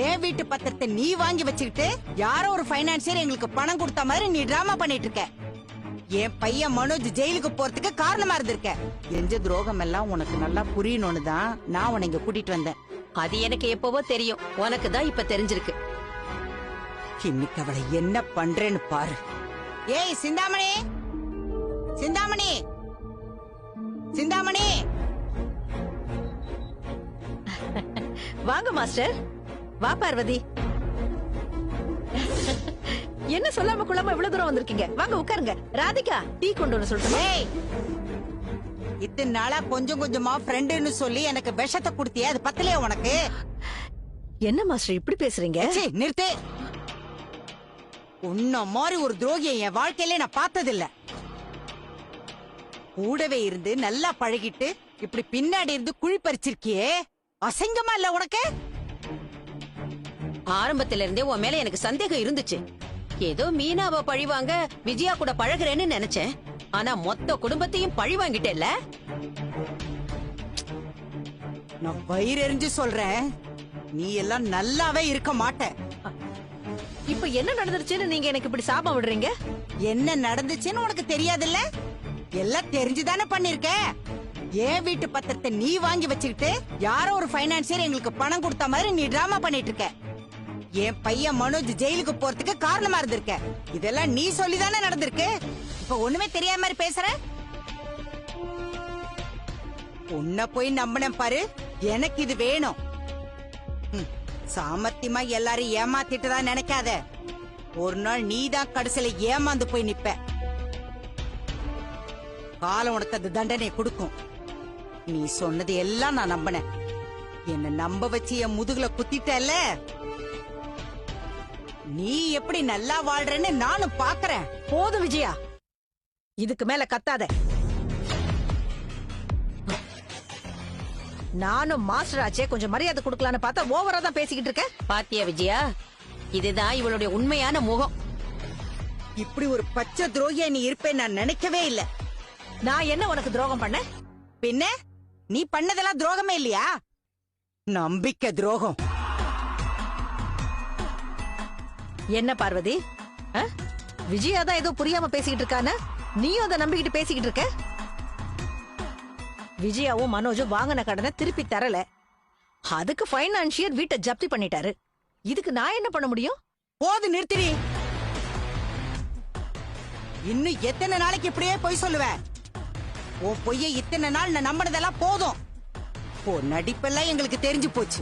என் வீட்டு பத்திரத்தை நீ வாங்கி வச்சுக்கிட்டு யாரோ ஒரு பைனான்சியர் எங்களுக்கு பணம் கொடுத்த மாதிரி நீ டிராமா பண்ணிட்டு இருக்க. என் பையன் மனோஜ் ஜெயிலுக்கு போறதுக்கு காரணமா இருந்திருக்க. எந்த துரோகம் எல்லாம் உனக்கு நல்லா புரியணும்னு தான் நான் உன்னை இங்க கூட்டிட்டு வந்தேன். அது எனக்கு எப்பவோ தெரியும், உனக்கு தான் இப்ப தெரிஞ்சிருக்கு. இன்னைக்கு அவளை என்ன பண்றேன்னு பாரு. ஏய் சிந்தாமணி, சிந்தாமணி, சிந்தாமணி. வாங்க மாஸ்டர். வா பார்வதி. என்ன சொல்லாம கொள்ளாம இவ்வளவு தூரம் வந்திருக்கீங்க? வாங்க உட்காருங்க. ராதிகா டீ கொண்டு வர சொல்லிட்டு. ஏய், இத்தனை நாளா கொஞ்சம் கொஞ்சமா ஃப்ரெண்டுன்னு சொல்லி எனக்கு விஷத்தை குடுத்தியே, அது பத்தலையா உனக்கு? என்ன மாஸ்டர் இப்படி பேசுறீங்க? சீ, நிறுத்து. உன்ன மாதிரி ஒரு துரோகியை என் வாழ்க்கையில நான் பார்த்ததில்ல. கூடவே இருந்து நல்லா பழகிட்டு இப்படி பின்னாடி இருந்து குழி பறிச்சிருக்கியே, அசிங்கமா இல்ல உனக்கு? ஆரம்பத்துல இருந்தே உன் மேல எனக்கு சந்தேகம் இருந்துச்சு. ஏதோ மீனாவை பழிவாங்க விஜயா கூட பழகுறேன்னு நினைச்சேன். ஆனா மொத்த குடும்பத்தையும் பழி வாங்கிட்டேல்ல. நான் வயிறெறிஞ்சு சொல்றேன், நீ எல்லாம் நல்லாவே இருக்க மாட்ட. இப்ப என்ன நடந்துருச்சுன்னு நீங்க எனக்கு இப்படி சாபம் விடுறீங்க? என்ன நடந்துச்சுன்னு உனக்கு தெரியாதுல்ல? எல்லாம் தெரிஞ்சுதானே பண்ணிருக்க. என் வீட்டு பத்திரத்தை நீ வாங்கி வச்சுக்கிட்டு யாரோ ஒரு பைனான்சியர் எங்களுக்கு பணம் கொடுத்த மாதிரி நீ டிராமா பண்ணிட்டு இருக்க. என் பையன் மனோஜ் ஜெயிலுக்கு போறதுக்கு காரணமா இருந்திருக்க. இதெல்லாம் நீ சொல்லிதானே நடந்திருக்கு. இப்ப ஒண்ணுமே தெரியாம மாதிரி பேசுற. உன்னை போய் நம்பினேன் பாரு, எனக்கு இது வேணும். சாமர்த்தியமா எல்லாரும் ஏமாத்திட்டு தான் நினைக்காத. ஒரு நாள் நீதான் கடைசியில ஏமாந்து போய் நிப்ப. காலம் உனக்கு அது தண்டனை கொடுக்கும். நீ சொன்னது எல்லாம் நான் நம்பினேன். என்ன நம்ப வச்சு என் முதுகுல குத்திட்டல்ல. நீ எப்படி நல்லா வாழ்றன்னு நானும் பாக்குறேன். போதும் விஜயா, இதுக்கு மேல கத்தாத. நானும் மாஸ்டர் ஆச்சே, கொஞ்சம் மரியாதை கொடுக்கலான்னு பார்த்தா ஓவரா தான் பேசிக்கிட்டு இருக்க. பாத்தியா விஜயா, இதுதான் இவளுடைய உண்மையான முகம். இப்படி ஒரு பச்சை துரோகியா நீ இருப்பேன்னு நான் நினைக்கவே இல்ல. நான் என்ன உனக்கு துரோகம் பண்ண? பின்ன நீ பண்ணதெல்லாம் துரோகமே இல்லையா? நம்பிக்கை துரோகம். என்ன பார்வதி, விஜயா தான் ஏதோ புரியாம பேசிக்கிட்டு இருக்கான, நீயும் அதை நம்பிக்கிட்டு பேசிக்கிட்டு இருக்க. விஜயாவும் மனோஜும் வாங்கின கடனை திருப்பி தரல, அதுக்கு பைனான்சியர் வீட்டை ஜப்தி பண்ணிட்டாரு. இதுக்கு நான் என்ன பண்ண முடியும்? போது நிறுத்திடி. இன்னும் எத்தனை நாளைக்கு இப்படியே பொய் சொல்லுவேன்? உன் பொய்ய இத்தனை நாள் நான் நம்பினதெல்லாம் போதும். நடிப்பெல்லாம் எங்களுக்கு தெரிஞ்சு போச்சு.